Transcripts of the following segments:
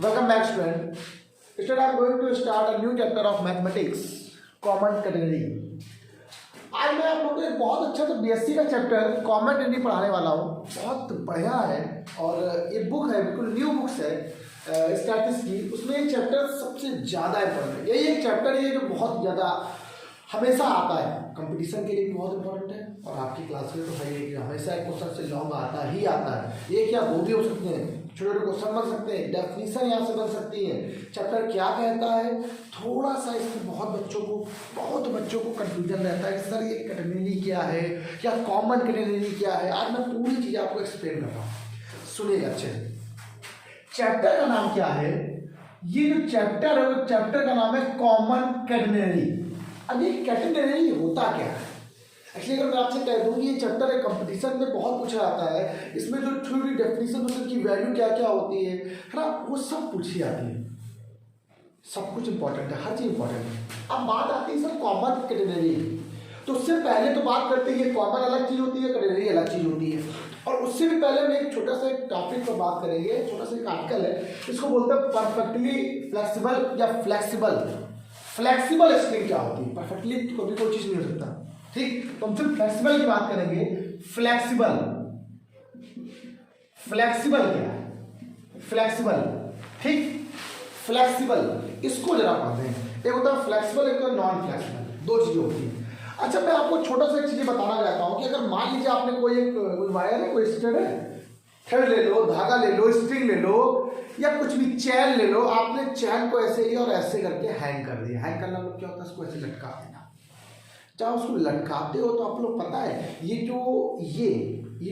Welcome back, student. Today I am going to start a new chapter of mathematics, common category. आज मैं आप लोगों को एक बहुत अच्छा तो बीएससी का चैप्टर कॉमन कैटेगरी पढ़ाने वाला हूँ। बहुत बढ़िया है और ये बुक है, बिल्कुल न्यू बुक्स है स्टैटिस्टिक्स की। उसमें ये चैप्टर सबसे ज़्यादा इम्पोर्टेंट है। यही एक चैप्टर है जो बहुत ज़्यादा हमेशा आता है, कंपटीशन के लिए भी बहुत इंपॉर्टेंट है और आपकी क्लास में तो है ही कि हमेशा एक क्वेश्चन से लॉन्ग आता ही आता है। ये क्या वो भी हो सकते हैं, छोटे छोटे क्वेश्चन बन सकते हैं, डेफिनेशन यहाँ से बन सकती है। चैप्टर क्या कहता है, थोड़ा सा इसमें बहुत बच्चों को कंफ्यूजन रहता है कि सर ये कैटेगरी क्या है या कॉमन कैटेगरी क्या है। आज मैं पूरी चीज़ आपको एक्सप्लेन कर रहा हूँ, सुनिएगा अच्छे से। चैप्टर का नाम क्या है? ये जो चैप्टर है वो चैप्टर का नाम है कॉमन कैटेगरी। अब ये कैटेगरी होता क्या है? एक्चुअली अगर मैं आपसे कह दूँ कि ये चैप्टर है, कंपटीशन में बहुत पूछा जाता है। इसमें जो थ्योरी डेफिनेशन की वैल्यू क्या क्या होती है ना, वो सब पूछी जाती है। सब कुछ इंपॉर्टेंट है, हर चीज़ इंपॉर्टेंट है। अब बात आती है सर कॉमन कैटेगरी, तो उससे पहले तो बात करते हैं कॉमन अलग चीज़ होती है, कैटेगरी अलग चीज़ होती है। और उससे भी पहले मैं एक छोटा सा एक टॉपिक पर बात करेंगे। छोटा सा एक आर्टिकल है, इसको बोलते हैं परफेक्टली फ्लेक्सिबल या फ्लेक्सिबल। फ्लेक्सिबल स्ट्रिंग क्या होती है? परफेक्टली कभी कोई चीज़ नहीं हो सकता, ठीक। तो हम सिर्फ फ्लेक्सिबल की बात करेंगे। फ्लेक्सिबल क्या है? फ्लेक्सिबल, ठीक। फ्लेक्सिबल इसको जरा पढ़ते हैं। एक होता है फ्लेक्सिबल, एक होता है नॉन फ्लेक्सिबल, दो चीजें होती हैं। अच्छा, मैं आपको छोटा सा एक चीज बताना चाहता हूँ कि अगर मान लीजिए आपने कोई वायर है, कोई स्ट्रिंग है, थ्रेड ले लो, धागा ले लो, स्ट्रिंग ले लो या कुछ भी चैन ले लो। आपने चैन को ऐसे लिया और ऐसे करके हैंग कर दिया। हैंग करना मतलब क्या होता है? उसको ऐसे लटका देना। जब उसको लटकाते हो तो आप लोग पता है ये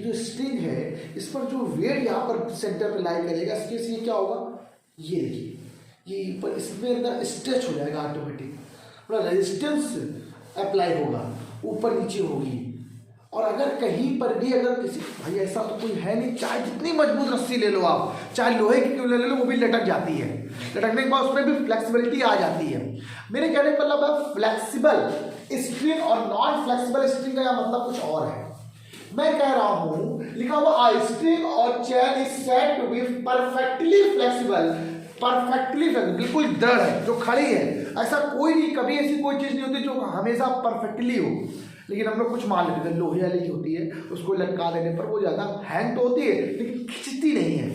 जो स्ट्रिंग है, इस पर जो वेट यहाँ पर सेंटर पे लाई करेगा, इसके से ये क्या होगा, ये देखिए ये पर इसमें अंदर स्ट्रेच हो जाएगा ऑटोमेटिक, मतलब रेजिस्टेंस अप्लाई होगा, ऊपर नीचे होगी। और अगर कहीं पर भी अगर किसी भाई ऐसा तो कोई है नहीं, चाहे जितनी मजबूत रस्सी ले लो आप, चाहे लोहे की क्यों ले लो, वो भी लटक जाती है। लटकने के बाद उसमें भी फ्लेक्सिबिलिटी आ जाती है। मेरे कहने का मतलब है फ्लेक्सिबल स्ट्रिंग और नॉन फ्लेक्सिबल स्ट्रिंग का मतलब कुछ और है। मैं कह रहा हूं, लिखा हुआ स्ट्रिंग और chain is said to be perfectly flexible. Perfectly flexible, बिल्कुल दृढ़ है, जो खड़ी है। ऐसा कोई नहीं, कभी ऐसी कोई चीज नहीं होती जो हमेशा परफेक्टली हो। लेकिन हम लोग कुछ मान लेते हैं, लोहे वाली होती है, उसको लटका देने पर वो ज्यादा हैंग तो होती है लेकिन खिंचती नहीं है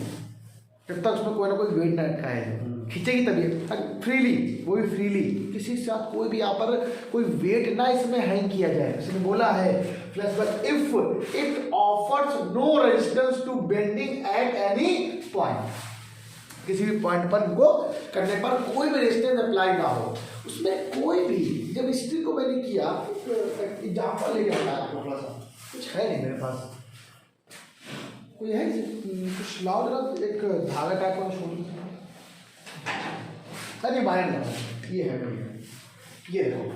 जब तक उसमें कोई ना कोई वेट न रखा है। खींचेगी तभी फ्रीली, वो भी फ्रीली, किसी के साथ कोई भी यहाँ पर कोई वेट ना इसमें हैंग किया जाए। इसने बोला है flexible if it offers no resistance to bending at any point. किसी भी पॉइंट पर इनको करने पर कोई भी रेजिस्टेंस अप्लाई ना हो, उसमें कोई भी। जब स्ट्रिंग को मैंने किया, एग्जाम्पल ले जाता है थोड़ा सा, कुछ है नहीं मेरे पास, कोई है कुछ लाओ जरा, एक धागा टाइप का छोड़, अरे बाहर ना, ये है बढ़िया, ये देखो,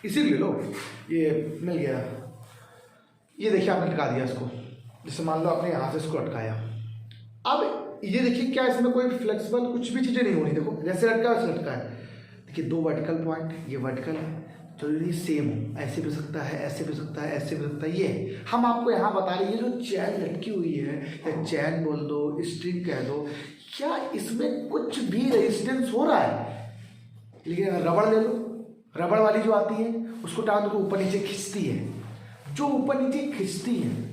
इसी ले लो, ये मिल गया। ये देखिए आपने लटका दिया इसको, जैसे मान लो आपने यहाँ से इसको लटकाया। अब ये देखिए क्या इसमें कोई फ्लेक्सिबल कुछ भी चीज़ें नहीं होनी। देखो जैसे लटका वैसे लटका है। देखिए दो वर्टिकल पॉइंट, ये वर्टिकल है, जरूरी सेम हो, ऐसे भी सकता है, ऐसे भी सकता है, ऐसे भी सकता है। ये हम आपको यहाँ बता रहे हैं, जो चैन लटकी हुई है, या चैन बोल दो, स्ट्रिंग कह दो, क्या इसमें कुछ भी रेजिस्टेंस हो रहा है? लेकिन अगर रबड़ ले लो, रबड़ वाली जो आती है उसको टांग दो, ऊपर नीचे खींचती है। जो ऊपर नीचे खींचती है,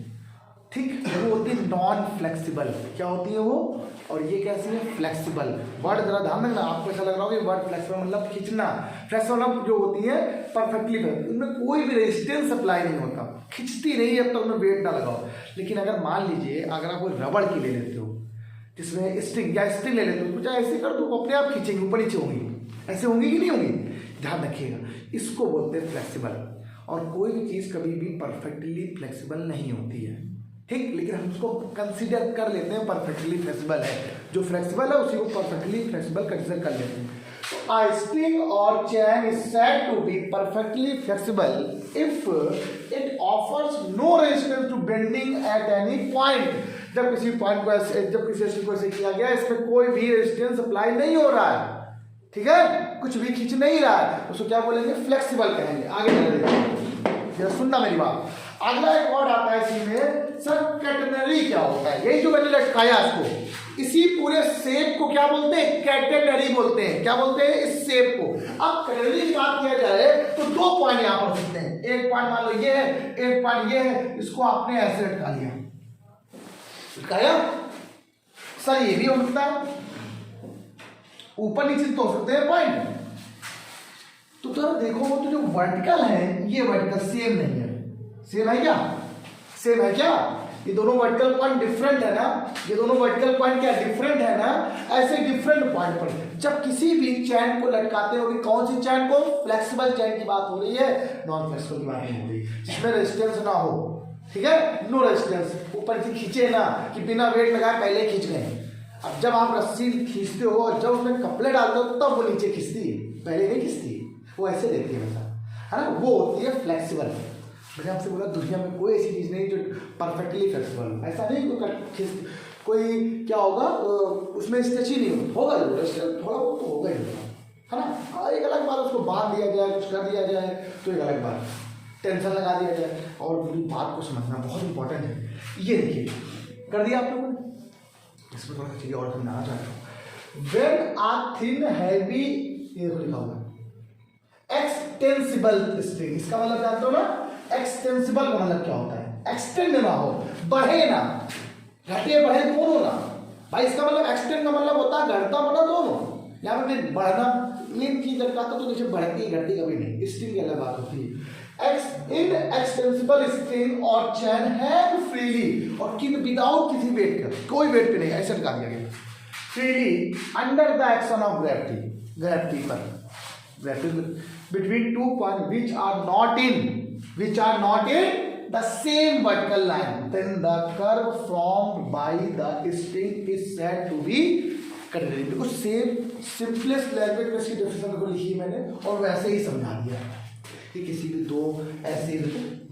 ठीक, वो होती है नॉन फ्लेक्सिबल। क्या होती है वो? और ये कैसी है? फ्लेक्सिबल। वर्ड जरा ध्यान रखना, आपको ऐसा लग रहा होगा कि वर्ड फ्लेक्सिबल मतलब खींचना। फ्लेक्सिबल मतलब जो होती है परफेक्टली, उनमें कोई भी रेजिस्टेंस अप्लाई नहीं होता, खींचती नहीं है, अब तक उनमें वेट ना लगाओ। लेकिन अगर मान लीजिए अगर आप कोई रबड़ की ले लेते हो, जिसमें स्ट्रिंग या स्ट्रिंग ले लेते हो, कुछ ऐसे कर दो, अपने आप खींचेंगे, ऊपर नीचे होंगी, ऐसे होंगी कि नहीं होंगी? ध्यान रखिएगा, इसको बोलते हैं फ्लेक्सिबल। और कोई भी चीज़ कभी भी परफेक्टली फ्लेक्सिबल नहीं होती है, ठीक। लेकिन हम उसको कंसीडर कर लेते हैं परफेक्टली फ्लेक्सिबल है। जो फ्लेक्सिबल है उसी को परफेक्टली फ्लेक्सिबल कंसीडर कर लेते हैं। तो a string or chain is said to be perfectly flexible if it offers no resistance to bending at any point। जब किसी पॉइंट को ऐसे, जब किसी स्ट्रिंग को ऐसे किया गया, इसमें कोई भी रेजिस्टेंस अप्लाई नहीं हो रहा है, ठीक है, कुछ भी खींच नहीं रहा है, उसको क्या बोलेंगे? फ्लेक्सिबल कहेंगे। आगे चले, सुनना मेरी बात। अगला एक वर्ड आता है इसी में सर, कैटेनरी क्या होता है? यही जो मैंने लटकाया इसको, इसी पूरे शेप को क्या बोलते हैं? कैटेनरी बोलते हैं। क्या बोलते हैं? इस शेप को। अब कैटेनरी की बात किया जाए तो 2 पॉइंट यहां पर सकते हैं। एक पॉइंट मान लो ये है, एक पॉइंट ये है, इसको आपने ऐसे लटका लिया, लटकाया सर, ये भी हो सकता है, ऊपर नीचे तो हो सकते हैं पॉइंट। तो सर देखो, तो जो वर्टिकल है ये वर्टिकल सेम नहीं है। सेम है क्या? सेम है क्या? ये दोनों वर्टिकल पॉइंट डिफरेंट है ना, ये दोनों वर्टिकल पॉइंट क्या डिफरेंट है ना। ऐसे डिफरेंट पॉइंट पर जब किसी भी चैन को लटकाते हो, कौन सी चैन को? फ्लेक्सिबल चैन की बात हो रही है, नॉन फ्लेक्सिबल की बात नहीं हो रही, जिसमें रेजिस्टेंस ना हो। ठीक है, नो रेजिस्टेंस, ऊपर से खींचे ना कि बिना वेट लगाए पहले खींच गए। अब जब आप रस्सी खींचते हो और जब उसमें कपड़े डालते हो तब वो नीचे खींचती है, पहले नहीं खींचती, वो ऐसे रहती है वैसा, है ना, वो होती है फ्लेक्सिबल। मैंने आपसे बोला दुनिया में कोई ऐसी चीज़ नहीं जो परफेक्टली फ्लेक्सिबल, ऐसा नहीं कोई क्या होगा उसमें स्ट्रेच ही नहीं होगा, थोड़ा बहुत तो होगा ही, है ना। एक अलग बात उसको बांध दिया जाए, कुछ कर दिया जाए तो एक अलग बात, टेंशन लगा दिया जाए। और पूरी बात को समझना बहुत इंपॉर्टेंट है। ये देखिए कर दिया आप लोगों ने, इसमें थोड़ा सा चीज़ें और समझाना चाहता हूँ। वेन आ थिन हैवी, ये लिखा हुआ एक्सटेंसिबल स्ट्रिंग, इसका मतलब जानते हो ना, एक्सटेंसिबल का मतलब क्या होता है? एक्सटेंड ना हो, बढ़े ना, घटे बढ़े दोनों ना भाई। इसका मतलब एक्सटेंड का मतलब होता है घटता बढ़ा दोनों। यहाँ पे बढ़ना मेन चीज लटकाता तो नीचे बढ़ती घटती कभी नहीं, स्ट्रिंग की अलग बात होती है। इन एक्सटेंसिबल स्ट्रिंग और चैन हैंग फ्रीली, और किन विदाउट किसी वेट का, कोई वेट पे नहीं, ऐसे लटका दिया गया freely under the action of gravity, gravity पर, gravity between 2 points which are not in the same vertical line, then the curve formed by the string is said to be catenary. देखो same simplest language में इसकी definition को लिखी मैंने और वैसे ही समझा दिया कि किसी भी दो ऐसे,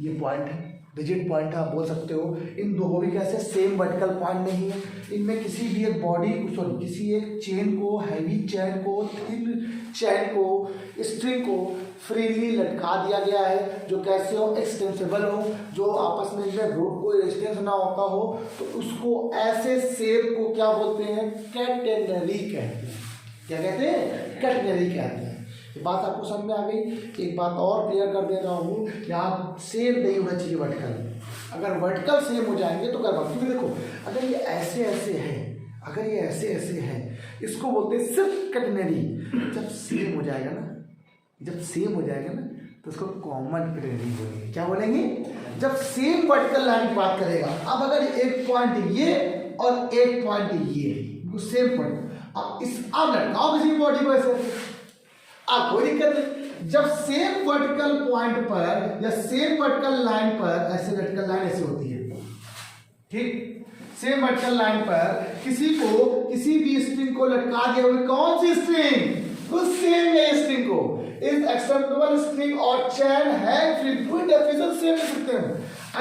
ये पॉइंट है, रिजिड पॉइंट है, आप बोल सकते हो। इन दो भी कैसे सेम वर्टिकल पॉइंट नहीं है, इनमें किसी भी एक बॉडी सॉरी किसी एक चेन को, हैवी चैन को, थिन चैन को, स्ट्रिंग को फ्रीली लटका दिया गया है, जो कैसे हो? एक्सटेंसिबल हो, जो आपस में इनमें कोई रेजिस्टेंस ना होता हो, तो उसको ऐसे शेप को क्या बोलते हैं? कैटेनरी कहते हैं। क्या कहते हैं? कैटेनरी कहते हैं। ये बात आपको समझ में आ गई। एक बात और क्लियर कर दे रहा हूँ, यहाँ सेम नहीं होना चाहिए वर्टिकल। अगर वर्टिकल सेम हो जाएंगे तो कर, क्योंकि देखो अगर ये ऐसे ऐसे है, अगर ये ऐसे ऐसे है, इसको बोलते हैं सिर्फ कैटेनरी। जब सेम हो जाएगा ना, जब सेम हो जाएगा ना तो उसको कॉमन कैटेनरी बोलेंगे। क्या बोलेंगे? जब सेम वर्टिकल लाइन की बात करेगा। अब अगर एक पॉइंट ये और एक पॉइंट ये सेम पॉइंट, अब इस आप लटकाओ किसी बॉडी को ऐसे, आप कोई दिक्कत नहीं। जब सेम वर्टिकल पॉइंट पर या सेम वर्टिकल लाइन पर, ऐसे वर्टिकल लाइन ऐसे होती है, ठीक, सेम वर्टिकल लाइन पर किसी को किसी भी स्ट्रिंग को लटका दिया हुआ, कौन सी स्ट्रिंग? तो सेम है स्ट्रिंग को, इस एक्सटेंसिबल स्ट्रिंग और चैन हैंग फ्री, कोई डेफिनेशन सेम लिख सकते हैं।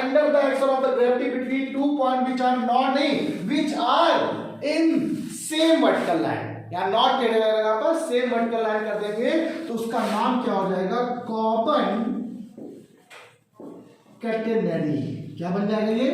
Under the action of the gravity between 2 point which are not नहीं, which are in same vertical line, या नॉट कहने लगा पर सेम वर्टिकल लाइन कर देंगे तो उसका नाम क्या हो जाएगा? Common catenary. क्या बन जाएगा ये?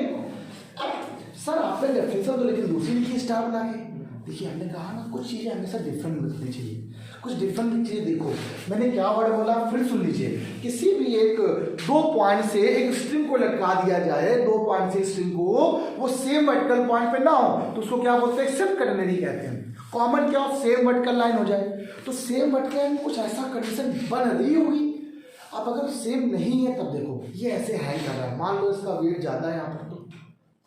सर आपने डेफिनेशन तो लेकिन दूसरी लिखी स्टार बना के। देखिए हमने कहा ना कुछ चीजें हमेशा डिफरेंट लिखनी चाहिए, कुछ डिफरेंट चीजें। देखो मैंने क्या वर्ड बोला, फिर सुन लीजिए। किसी भी एक 2 पॉइंट से एक स्ट्रिंग को लटका दिया जाए, 2 पॉइंट से स्ट्रिंग को, वो सेम वर्टिकल पॉइंट पे ना हो तो उसको क्या बोलते हैं? सिर्फ कैटेनरी कहते हैं। कॉमन क्या हो? सेम वर्टिकल लाइन हो जाए, तो सेम वर्टिकल लाइन में कुछ ऐसा कंडीशन बन रही होगी। अब अगर सेम नहीं है तब देखो ये ऐसे हैंग कर रहा है, मान लो इसका वेट ज़्यादा है यहाँ पर, तो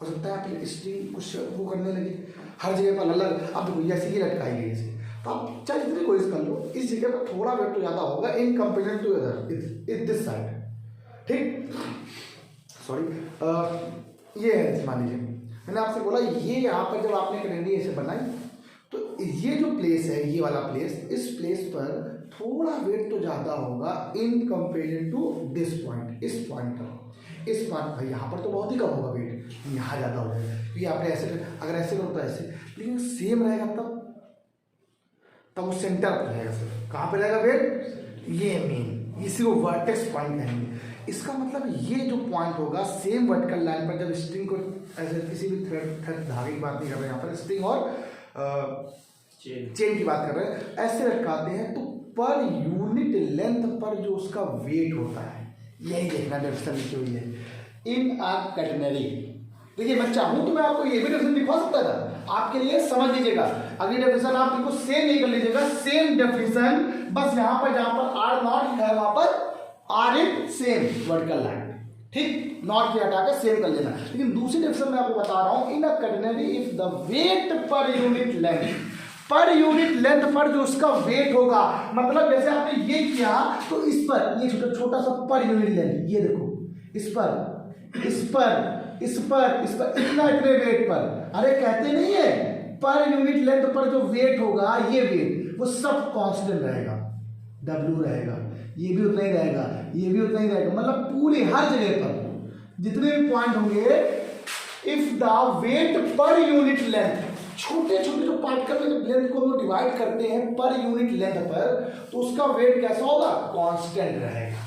हो सकता है आप स्ट्रिंग कुछ वो करने लगे, हर जगह पर अलग। अब देखो ऐसे ही लटकाई गई ऐसे, तो आप चाहे जितनी कोशिश कर लो, इस जगह पर थोड़ा वेट तो ज़्यादा होगा in comparison to other this side, ठीक। सॉरी ये है, मान लीजिए मैंने आपसे बोला ये यहाँ पर जब आपने कैटेनरी ऐसे बनाई तो ये जो प्लेस है, ये वाला प्लेस, इस प्लेस पर थोड़ा वेट तो ज़्यादा होगा in comparison to this point, इस पॉइंट पर। इस पॉइंट पर यहाँ पर तो बहुत ही कम होगा वेट, यहाँ ज़्यादा हो जाएगा क्योंकि आपने ऐसे अगर ऐसे करो तो ऐसे, लेकिन सेम रहेगा तब वो सेंटर पर रहेगा। सर कहाँ पर रहेगा वेट? ये मेन, इसी को वर्टेक्स पॉइंट कहेंगे। इसका मतलब ये जो पॉइंट होगा सेम वर्टिकल लाइन पर, जब स्ट्रिंग को ऐसे किसी भी थ्रेड धागे की बात नहीं कर रहे हैं यहाँ पर, स्ट्रिंग और चेन की बात कर रहे हैं, ऐसे लटकाते हैं तो पर यूनिट लेंथ पर जो उसका वेट होता है, यही देखना डेफिनेशन लिखी हुई है इन अ कैटेनरी। देखिए मैं चाहूँ तो मैं आपको ये भी डेफिनेशन दिखा सकता था, आपके लिए समझ लीजिएगा। अगली डेफिनेशन आप बिल्कुल सेम नहीं कर लीजिएगा, सेम डेफिनेशन, बस यहाँ पर जहाँ पर आर नॉट लिखा है वहां पर are in same vertical line, ठीक, नॉट के हटा के सेम कर लेना। लेकिन दूसरी डेफिनेशन मैं आपको बता रहा हूँ, in a catenary if the weight per unit length, per unit length पर जो उसका वेट होगा, मतलब जैसे आपने ये किया तो इस पर ये छोटा सा पर यूनिट लेंथ, ये देखो इस पर इस पर इस पर इस पर इतना इतने वेट पर, अरे कहते नहीं है पर यूनिट लेंथ पर जो वेट होगा, ये वेट वो सब कांस्टेंट रहेगा, W रहेगा, ये भी उतना ही रहेगा, ये भी उतना ही रहेगा, मतलब पूरी हर जगह पर जितने भी पॉइंट होंगे, if the weight per unit length, छोटे छोटे जो पार्टिकल में लेंथ को हम डिवाइड करते हैं पर यूनिट लेंथ पर, तो उसका वेट कैसा होगा, कांस्टेंट रहेगा,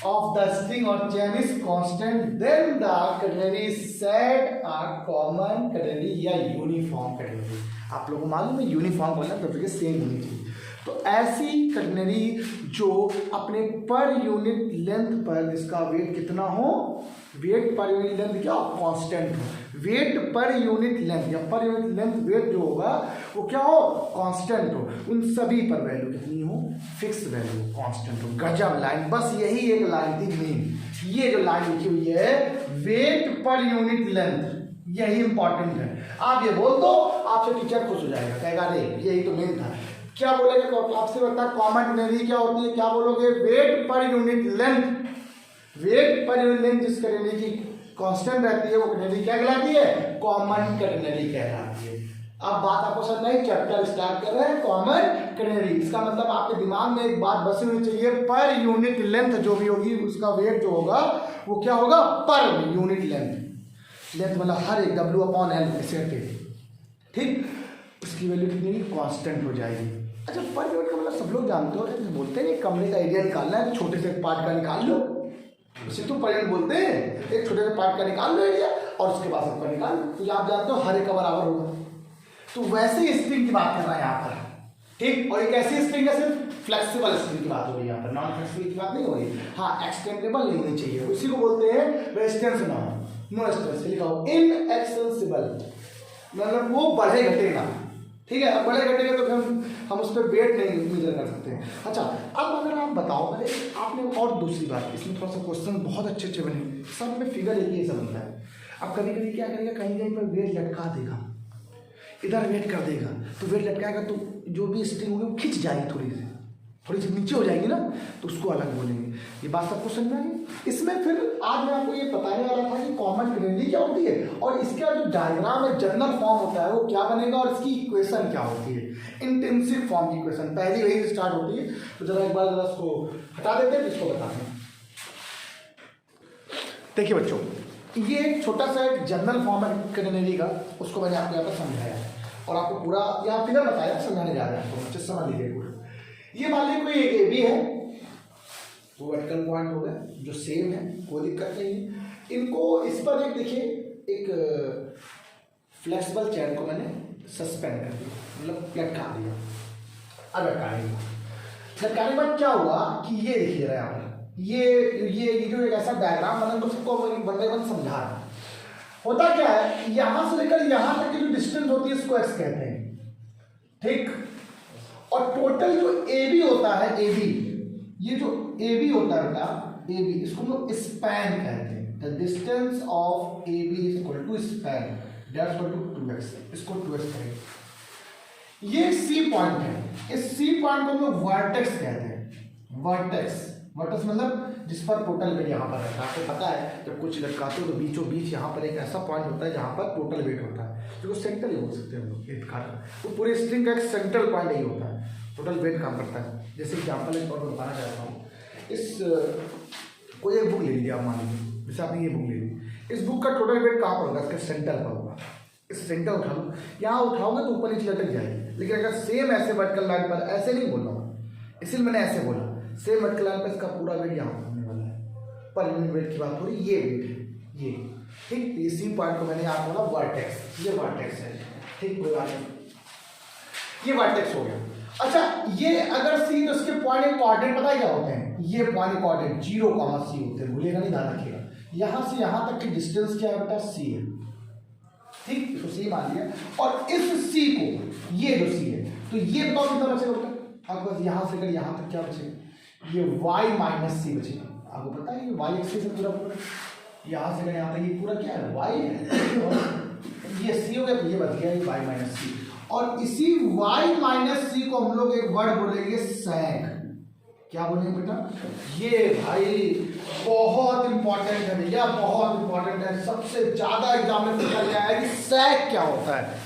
ऑफ द स्ट्रिंग और chain is constant, then the catenary is said a common catenary या यूनिफॉर्म कैटेनरी। आप लोगों को मालूम है यूनिफॉर्म बोलना तो फिर सेम होनी चाहिए। तो ऐसी कैटेनरी जो अपने पर यूनिट लेंथ पर जिसका वेट कितना हो, वेट पर यूनिट लेंथ क्या कांस्टेंट हो, वेट पर यूनिट लेंथ या पर यूनिट लेंथ वेट जो होगा वो क्या हो, कांस्टेंट हो, उन सभी पर वैल्यू कितनी हो, फिक्स वैल्यू कांस्टेंट हो। गजब लाइन, बस यही एक लाइन थी मेन, ये जो लाइन लिखी हुई है वेट पर यूनिट लेंथ, यही इंपॉर्टेंट है। आप ये बोल दो, आपसे टीचर खुश हो जाएगा, कहेगा अरे यही तो मेन था। क्या बोलेगा आपसे, बता कॉमन कैटेनरी क्या होती है, क्या बोलोगे, weight per unit length, weight per unit length जिस कैटेनरी की कांस्टेंट रहती है वो कैटेनरी क्या कहलाती है, कॉमन कैटेनरी कहलाती है। अब बात आपको समझ नहीं, चैप्टर स्टार्ट कर रहे हैं कॉमन कैटेनरी, इसका मतलब आपके दिमाग में एक बात बसी हुई चाहिए, पर यूनिट लेंथ जो भी होगी उसका वेट जो होगा वो क्या होगा, पर यूनिट लेंथ, लेंथ मतलब हर एक W/L ऐसे करके, ठीक, उसकी वैल्यू कितनी कांस्टेंट हो जाएगी। अच्छा पर यूनिट का मतलब सब लोग जानते हो, बोलते हैं कमरे का एरिया निकालना है, छोटे से पार्ट का निकाल लो, इसे तो पर यूनिट बोलते हैं, एक छोटे से पार्ट का निकाल लो एरिया और उसके बाद सबका निकाल लो, तो आप जानते हो हर एक का बराबर होगा। तो वैसे ही स्ट्रिंग की बात कर रहा है यहाँ पर, ठीक, और एक ऐसी स्ट्रिंग है सिर्फ फ्लेक्सिबल स्ट्रिंग की बात हो रही है यहाँ पर, नॉन फ्लेक्सिबल की बात नहीं हो रही। हाँ एक्सटेंडेबल नहीं होनी चाहिए, उसी को बोलते हैं रेजिस्टेंस नो रेजिस्टेंस, लिखा हो इनएक्सेसिबल, मतलब वो बढ़े घटेगा, ठीक है, अब बड़े घटेगा तो हम उस पर वेट नहीं मेजर कर सकते हैं। अच्छा अब अगर आप बताओ, अरे आपने और दूसरी बात, इसमें थोड़ा सा क्वेश्चन बहुत अच्छे अच्छे बने, सब में फिगर एक ही समझना है। अब कभी कभी क्या करेगा, कहीं कहीं पर वेट लटका देगा, इधर वेट कर देगा, तो वेट लटकाएगा तो जो भी स्ट्रिंग होगी वो खिंच जाएगी, थोड़ी सी नीचे हो जाएगी ना, तो उसको अलग बोलेंगे। ये बात सबको समझ में आई। इसमें फिर आज मैं आपको ये बताने वाला था कि कॉमन कैटेनरी क्या होती है और इसका जो डायग्राम है, जनरल फॉर्म होता है वो क्या बनेगा और इसकी इक्वेशन क्या होती है, इंटेंसिव फॉर्म की इक्वेशन पहली वही से स्टार्ट होती है। तो जरा एक बार जरा इसको हटा देते हैं, इसको बताते हैं। देखिए बच्चों, ये एक छोटा सा एक जनरल फॉर्म है कैटेनरी का, उसको मैंने आपको यहाँ पर समझाया और आपको पूरा यहाँ फिगर बताया, समझाने जा रहे हैं आपको, अच्छे समझ लीजिए पूरा। ये मान लीजिए कोई एक AB है, वो वर्टिकल पॉइंट हो गया जो सेम है, कोई दिक्कत नहीं है। इनको इस पर एक देखिए एक फ्लेक्सिबल चेन को मैंने सस्पेंड कर दिया, मतलब लटका दिया। अब लटकाने के बाद क्या हुआ कि ये देखिए यहाँ पर ये जो एक ऐसा डायग्राम बना, तो सबको वन बाय वन समझा रहा है। होता क्या है, यहां से लेकर यहां तक की जो डिस्टेंस होती है इसको x कहते हैं, ठीक, और टोटल जो AB होता है, AB, ये जो AB होता है बेटा, AB इसको हम लोग स्पैन कहते हैं। The distance of AB is equal to span, that's equal to 2x, इसको 2x करेंगे। ये C पॉइंट है, इस C पॉइंट को हम लोग वर्टेक्स कहते हैं। वर्टेक्स मतलब जिस पर टोटल वेट यहाँ पर रहता है। आपको पता है जब कुछ लटकाते हो तो बीचों बीच यहाँ पर एक ऐसा पॉइंट होता है जहाँ पर टोटल वेट होता है, जो सेंटर ही बोल सकते हैं हम लोग, वेट का तो पूरे स्ट्रिंग का एक सेंट्रल पॉइंट यही होता है, टोटल वेट काम करता है। जैसे एग्जाम्पल एक और बताना चाहता हूँ, इस कोई एक बुक ले लीजिए आप, मान लीजिए जैसे आपने ये बुक ले ली, इस बुक का टोटल वेट कहाँ पर होगा, इसके सेंटर पर होगा। इस सेंटर उठा लो, यहाँ उठाओगे तो ऊपर नीचे लटक जाएगी, लेकिन अगर सेम ऐसे वर्टिकल लाइन पर, ऐसे नहीं बोल रहा हूँ, इसलिए मैंने ऐसे बोला, सेम वर्टिकल लाइन पर इसका पूरा वेट यहाँ होने वाला है, पर यूनिट वेट की बात हो रही है, ये वेट है ये, ठीक। इसी पॉइंट को मैंने यहाँ बोला वर्टेक्स, ये वर्टेक्स है, ठीक, कोई बात नहीं, ये वर्टेक्स हो गया। अच्छा, ये अगर सी तो इसके पॉइंट कोऑर्डिनेट पता है क्या होते हैं, ये पॉइंट कोऑर्डिनेट 0, सी होते हैं, भूलिएगा नहीं, ध्यान रखिएगा। यहां से यहां तक की डिस्टेंस क्या है बेटा, सी है, ठीक, इसको सी मान लिया। और इस सी को, ये जो सी है, तो ये बताओ कितना बचेगा बेटा, आपके पास यहां से यहां तक क्या बचेगा, ये y माइनस सी बचेगा। आपको पता है ये y एक्सिस से पूरा यहां से यहां तक ये पूरा क्या है, y है, और ये सी हो गया, तो ये बच गया y माइनस सी। और इसी y माइनस सी को हम लोग एक वर्ड बोलेंगे सैग। क्या बोलेंगे बेटा, ये भाई बहुत इंपॉर्टेंट है भैया, बहुत इंपॉर्टेंट है, सबसे ज्यादा एग्जाम में पूछा गया है कि सैग क्या होता है।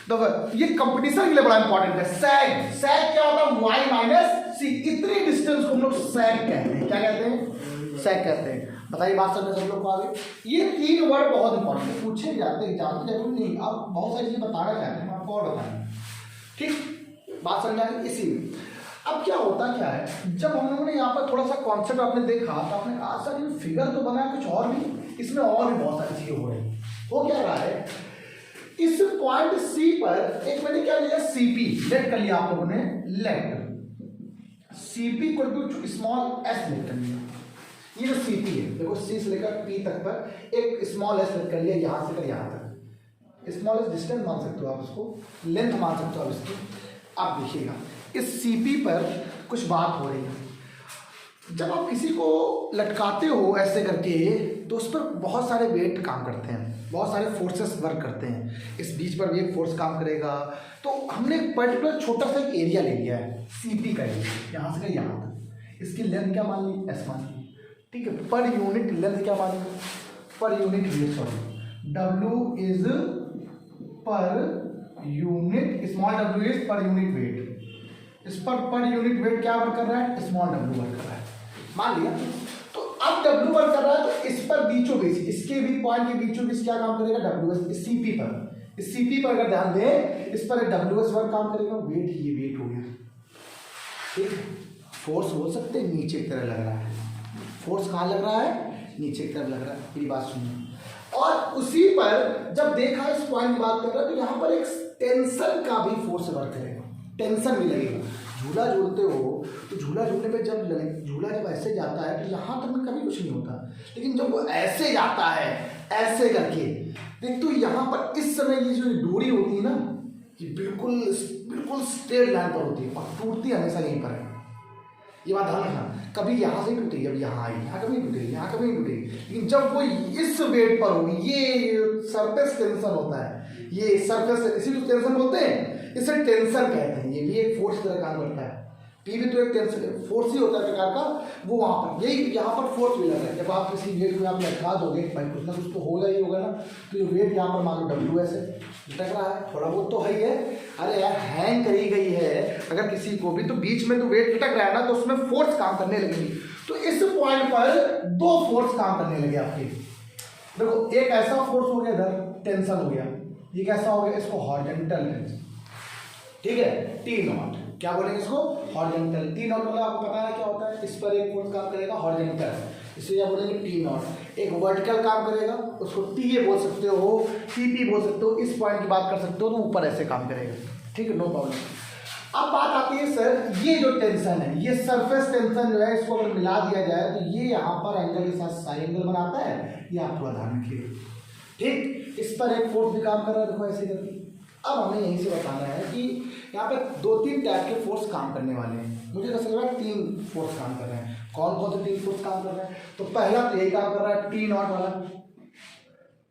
देखो ये कंपटीशन के लिए बड़ा इंपॉर्टेंट है। सैग, सैग क्या होता है, y माइनस सी, इतनी डिस्टेंस को हम लोग सैग कहते हैं। क्या कहते हैं, सैग कहते हैं। बताइए बात समझ सब लोग को आगे। ये 3 वर्ड बहुत इंपॉर्टेंट है, पूछे जाते हैं एग्जाम में, जरूर नहीं, आप बहुत सारी चीजें बताना चाहते हैं, आपको और बताएंगे, ठीक, बात समझ आ गई। इसी अब क्या होता क्या है, जब हम लोगों ने यहाँ पर थोड़ा सा कॉन्सेप्ट आपने देखा तो आपने कहा सर ये फिगर तो बना कुछ और भी, इसमें और भी बहुत सारी चीजें हो रही। हो क्या रहा है, इस पॉइंट सी पर एक मैंने क्या लिया, सीपी लेट कर लिया आप लोगों ने, लेट सीपी को स्मॉल एस लेट कर लिया। ये जो सीपी है देखो, सी से लेकर पी तक पर एक स्मॉल एस लेट कर लिया, यहां से लेकर यहां तक। स्मॉल एस डिस्टेंस मान सकते हो आप, इसको लेंथ मान सकते हो आप इसकी। आप देखिएगा इस सीपी पर कुछ बात हो रही है। जब आप किसी को लटकाते हो ऐसे करके, तो उस पर बहुत सारे वेट काम करते हैं, बहुत सारे फोर्सेस वर्क करते हैं, इस बीच पर भी एक फोर्स काम करेगा। तो हमने एक पर्टिकुलर छोटा सा एक एरिया ले लिया है, सीपी का एरिया, यहाँ से यहाँ तक। इसकी लेंथ क्या मान ली, एस मान ली, ठीक है। पर यूनिट लेंथ क्या मान ली, per unit weight, sorry, W is per unit, small W is per unit weight. इस पर यूनिट वेट क्या वर्क कर रहा है, स्मॉल डब्ल्यू वर्क कर रहा है, मान लिया। तो अब डब्ल्यू वर्क कर रहा है, तो इस पर बीचों बीच, इसके भी पॉइंट के बीचों बीच क्या काम करेगा, डब्ल्यू एस। इस सीपी पर, इस सीपी पर अगर ध्यान दें, इस पर डब्ल्यू एस वर्क काम करेगा, वेट, ये वेट हो गया, ठीक है। फोर्स हो सकते हैं नीचे की तरह लग रहा है, फोर्स कहाँ लग रहा है, नीचे की तरफ लग रहा है, मेरी बात सुनिए। और उसी पर जब देखा, इस पॉइंट की बात कर रहा है, तो यहाँ पर एक टेंशन का भी फोर्स वर्क करेगा, टेंशन भी लगेगा। झूला झूलते हो तो झूला झूलने पे जब झूला जब ऐसे जाता है तो यहाँ तक में कभी कुछ नहीं होता, लेकिन जब वो ऐसे जाता है ऐसे करके, देख तो यहाँ पर इस समय ये जो डोरी होती है ना, ये बिल्कुल बिल्कुल स्ट्रेट लाइन पर होती है और टूटती हमेशा यहीं पर है। ये बात ध्यान रखना, कभी यहाँ से टूटेगी, अब यहाँ आई, यहाँ कभी नहीं टूटेगी, यहाँ कभी नहीं टूटेगी, लेकिन जब वो इस वेट पर होगी, ये सरफेस टेंशन होता है, ये सरफेस, इसीलिए टेंशन बोलते हैं, इसे टेंशन कहते हैं। ये भी एक फोर्स तरह काम करता है, पी भी तो एक टेंशन फोर्स ही होता है प्रकार का, वो वहाँ पर, यही यहाँ पर फोर्स भी लगा है। जब आप किसी वेट को आप लटका दोगे, भाई कुछ ना कुछ तो होगा ही होगा ना, तो ये वेट यहाँ पर मान लो डब्ल्यू एस है, लटक रहा है, थोड़ा बहुत तो है ही है। अरे यार हैंग करी गई है अगर किसी को भी, तो बीच में तो वेट लटक रहा है ना, तो उसमें फोर्स काम करने लगेगी। तो इस पॉइंट पर 2 फोर्स काम करने लगे आपके। देखो एक ऐसा फोर्स हो गया, इधर टेंशन हो गया, ये कैसा हो गया, इसको हॉरिजॉन्टल टेंशन, ठीक है, टी नॉट। क्या बोलेंगे इसको, हॉरिजॉन्टल। टी नॉट मतलब आपको पता है क्या होता है, इस पर एक फोर्स काम करेगा हॉरिजॉन्टल, इसलिए क्या बोलेंगे टी नॉट। एक वर्टिकल काम करेगा, उसको टी ए बोल सकते हो, टी पी बोल सकते हो, इस पॉइंट की बात कर सकते हो, तो ऊपर ऐसे काम करेगा, ठीक है, नो प्रॉब्लम। अब बात आती है सर, ये जो टेंशन है, ये सरफेस टेंशन जो है, इसको अगर मिला दिया जाए तो ये यहाँ पर एंगल के साथ साइन एंगल बनाता है, ये आप थोड़ा ध्यान रखिए, ठीक। इस पर एक फोर्स भी काम कर रहा है, देखो ऐसे करके। अब हमें यहीं से बताना है कि यहाँ पे 2-3 टाइप के फोर्स काम करने वाले हैं। मुझे कैसे लग रहा है 3 फोर्स काम कर रहे हैं। कौन कौन से 3 फोर्स काम कर रहे हैं, तो पहला तो यही काम कर रहा है, टी नॉट वाला।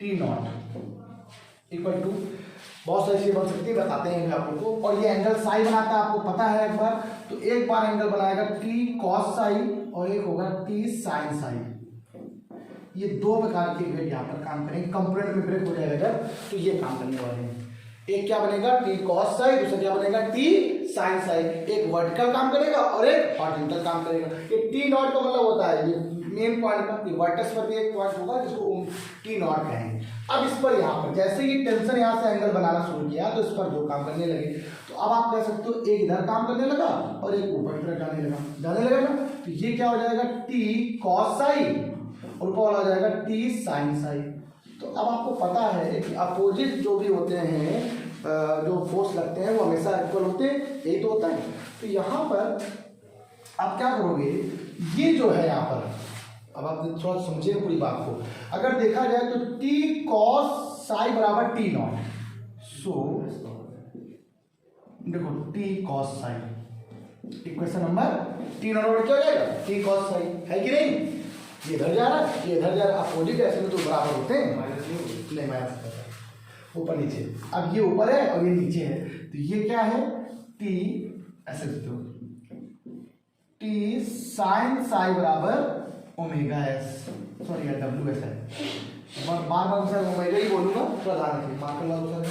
टी नॉट इक्वल टू, बहुत सारी चीजें बन सकती है, बताते हैं आप लोग को। और ये एंगल साई बनाता है, आपको पता है एक बार, तो एक बार एंगल बनाएगा टी कॉस साई और एक होगा टी साइन साई। ये 2 प्रकार के वेट यहाँ पर काम करेंगे, कंपोनेंट में ब्रेक हो जाएगा जब, तो ये काम करने वाले हैं। एक क्या बनेगा, टी कॉस साई, दूसरा क्या बनेगा, टी साइन साई। एक वर्टिकल काम करेगा और एक हॉरिजॉन्टल काम करेगा। ये टी नॉट का मतलब होता है, ये मेन पॉइंट पर, वर्टेक्स पर भी एक पॉइंट होगा जिसको टी नॉट कहेंगे। अब इस पर यहाँ पर जैसे ही टेंशन यहाँ से एंगल बनाना शुरू किया, तो इस पर 2 काम करने लगे। तो अब आप कह सकते हो एक इधर काम करने लगा और एक ऊपर की तरफ जाने लगा ना, तो ये क्या हो जाएगा, टी कॉस साई और ऊपर वाला हो जाएगा टी साइन साई। तो अब आपको पता है कि अपोजिट जो भी होते हैं जो फोर्स लगते हैं वो हमेशा इक्वल होते हैं, यही तो होता है। तो यहाँ पर आप क्या करोगे, ये जो है यहाँ पर, अब आप थोड़ा समझिए पूरी बात को। अगर देखा जाए तो टी कॉस साई बराबर टी नॉट, सो देखो T cos Sai equation number T not क्या हो जाएगा, टी कॉस साई, है कि नहीं। ये इधर जा रहा है, ये इधर जा रहा है, अपोजिट ऐसे में तो बराबर होते हैं, नहीं माइनस ऊपर नीचे। अब ये ऊपर है और ये नीचे है, तो ये क्या है, टी ऐसे लिखते हो, टी साइन साई बराबर ओमेगा एस, सॉरी यार डब्ल्यू एस है, बार बार सर ओमेगा ही बोलूंगा, थोड़ा ध्यान रखिए, मार्क कर लो सर।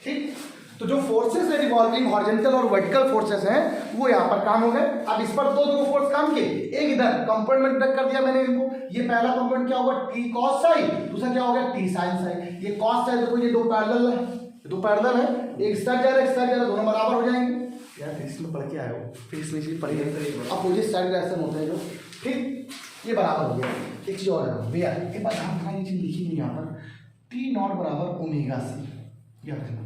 ठीक, तो जो फोर्सेस है रिवॉल्विंग हॉरिजॉन्टल और वर्टिकल फोर्सेस हैं वो यहाँ पर काम हो गए। अब इस पर दो फोर्स काम किए, एक इधर कंपोनेंट में कर दिया मैंने इनको, ये पहला कंपोनेंट क्या होगा टी कॉस साई, दूसरा क्या हो गया टी साइन साई। ये कॉस साई देखो ये दो पैरेलल है, दो पैरेलल है, एक साइड जा रहा है एक साइड जा रहा है, दोनों बराबर हो जाएंगे। यार फिजिक्स में पढ़ के आए हो, फिजिक्स में इसलिए पढ़ी है, अपोजिट साइड डायरेक्शन होते हैं जो, ठीक, ये बराबर हो गया। एक चीज और है भैया, एक बार ध्यान रखना, ये चीज लिखी नहीं यहाँ पर, टी नॉट बराबर ओमेगा सी, याद रखना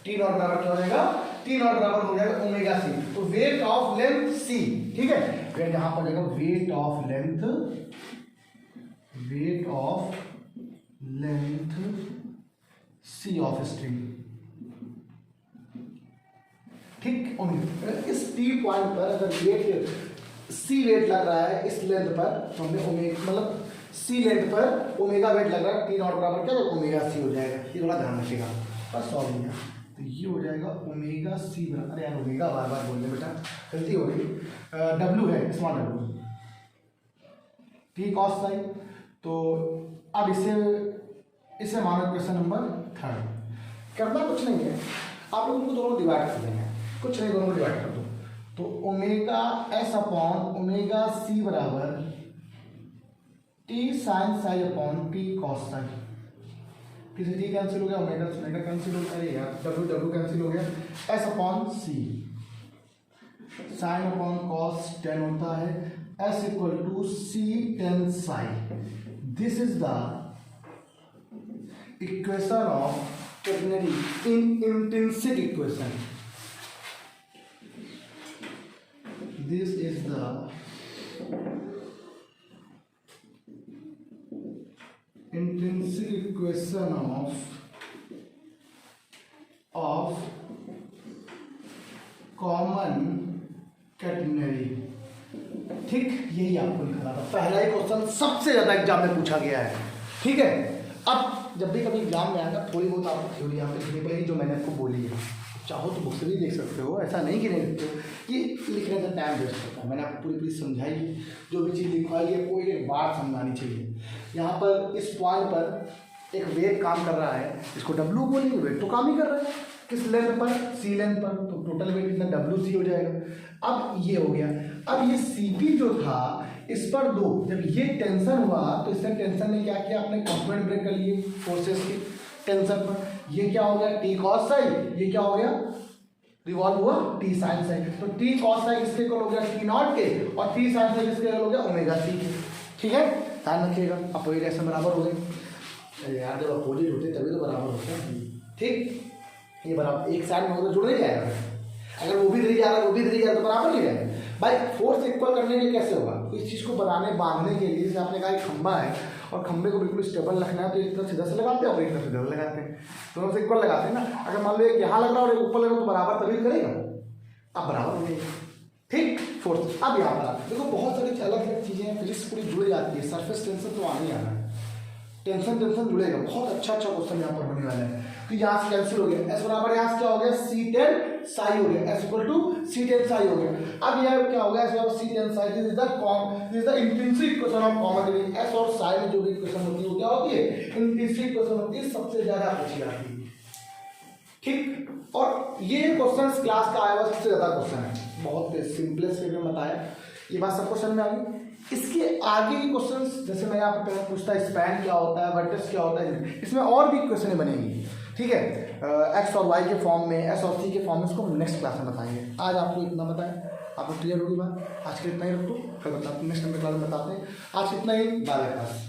टी नॉट बराबर क्या हो जाएगा, टी नॉट बराबर हो जाएगा ओमेगा सी। तो वेट ऑफ लेंथ सी, ठीक है, फिर यहां पर जाएगा weight of length, weight of length c of string, ठीक। ओमेगा इस टी पॉइंट पर अगर वेट सी वेट लग रहा है इस लेंथ पर, तो हमने ओमेगा मतलब सी लेंथ पर ओमेगा वेट लग रहा है, टी नॉट बराबर क्या होगा ओमेगा सी हो जाएगा। ये थोड़ा ध्यान रखिएगा, बस सॉल्व हो गया। तो ये हो जाएगा ओमेगा सी बराबर, अरे यार ओमेगा बार बार बोलने बेटा गलती हो गई, डब्ल्यू है small W, T cos Sai. तो अब इसे मानो क्वेश्चन नंबर 3, करना कुछ नहीं है, आप लोग उनको दोनों डिवाइड कर देंगे, कुछ नहीं दोनों डिवाइड कर दो। तो omega S upon omega C बराबर T sine psi upon T cos psi, किसी टी कैंसिल हो गया, ओमेगा कैंसिल हो गया, अरे यार डब्ल्यू कैंसिल हो गया, s upon c, sine upon cos tan होता है, s equal to C tan psi. This is the equation of quaternary intrinsic equation. This is the intrinsic equation of common quaternary. ठीक, यही आपको लिखना था, पहला ही क्वेश्चन सबसे ज्यादा एग्जाम में पूछा गया है, ठीक है। अब जब भी कभी एग्जाम में आएगा थोड़ी बहुत आपको थ्योरी यहाँ पे लिखनी पड़ेगी जो मैंने आपको बोली है, चाहो तो बुक से भी देख सकते हो, ऐसा नहीं कि नहीं लिखते हो, कि लिखने से टाइम वेस्ट होता है। मैंने आपको पूरी पूरी समझाई है, जो भी चीज़ लिखवाई है कोई एक बात समझानी चाहिए। यहाँ पर इस पॉइंट पर एक वेट काम कर रहा है, इसको डब्ल्यू बोलेंगे, वेट तो काम ही कर रहा है, किस लेंथ पर, सी लेंथ पर, तो टोटल वेट कितना डब्ल्यू सी हो जाएगा। अब ये हो गया, अब ये सी पी जो था इस पर दो, जब ये टेंशन हुआ तो इससे टेंशन ने क्या किया, अपने कंपोनेंट ब्रेक कर लिए फोर्सेस की टेंशन पर, ये क्या हो गया टी कॉस साई, ये क्या हो गया रिवॉल्व हुआ टी साइन साई। तो टी कॉस साई किसके इक्वल हो गया टी नॉट के, और टी साइन साई किसके इक्वल हो गया ओमेगा सी के, ठीक है, ध्यान रखिएगा। अपोजिट ऐसे बराबर हो गए यार, जब अपोजिट होते तभी तो बराबर होते हैं, ठीक। ये बराबर एक साइड में होगा जुड़ नहीं जाएगा, अगर वो भी इधर जा रहा है वो भी इधर जा रहा है तो बराबर नहीं जाएगा भाई। फोर्स इक्वल करने के लिए कैसे होगा, इस चीज़ को बनाने बांधने के लिए, जैसे आपने कहा खंबा है और खंबे को बिल्कुल स्टेबल रखना है, तो एक तरफ सीधा से लगाते हैं और एक तरफ सीधा से लगाते हैं, दोनों से इक्वल लगाते हैं ना। अगर मान लो एक यहाँ लग रहा है और एक ऊपर लग रहा है तो बराबर तभी करेगा, अब बराबर हो जाएगा, ठीक। फोर्स अब यहाँ पर देखो बहुत सारी अलग अलग चीज़ें फिजिक्स पूरी जुड़ जाती है, सरफेस टेंशन तो आने ही आना है, टेंशन जुड़ेगा, बहुत अच्छा क्वेश्चन यहाँ पर होने वाला है। तो यहाँ से कैंसिल हो गया, एस बराबर यहाँ से क्या हो गया सी टेन साई हो गया, S equal to C tan psi हो गया। अब यह क्या हो गया, एस बराबर C tan psi, this is the intrinsic equation of common. S और साई में जो भी इक्वेशन होती है वो क्या होती है, इंट्रिंसिक इक्वेशन होती है, सबसे ज्यादा पूछी जाती है, ठीक। और ये क्वेश्चन क्लास का आया हुआ सबसे ज्यादा क्वेश्चन है, बहुत सिंपलेस्ट वे में बताया, ये बात सबको समझ में आ गई। इसके आगे के क्वेश्चंस, जैसे मैं यहाँ पे पूछता है स्पैन क्या होता है, वर्टेक्स क्या होता है, इसमें और भी क्वेश्चन बनेंगी, ठीक है। एक्स और वाई के फॉर्म में, एस और सी के फॉर्म में, इसको हम नेक्स्ट क्लास में बताएंगे। आज आपको इतना बताएं, आपको क्लियर होगी बात। आज के इतना ही रख दो, कल नेक्स्ट क्लास में बताते हैं। आज इतना ही, बाय क्लास।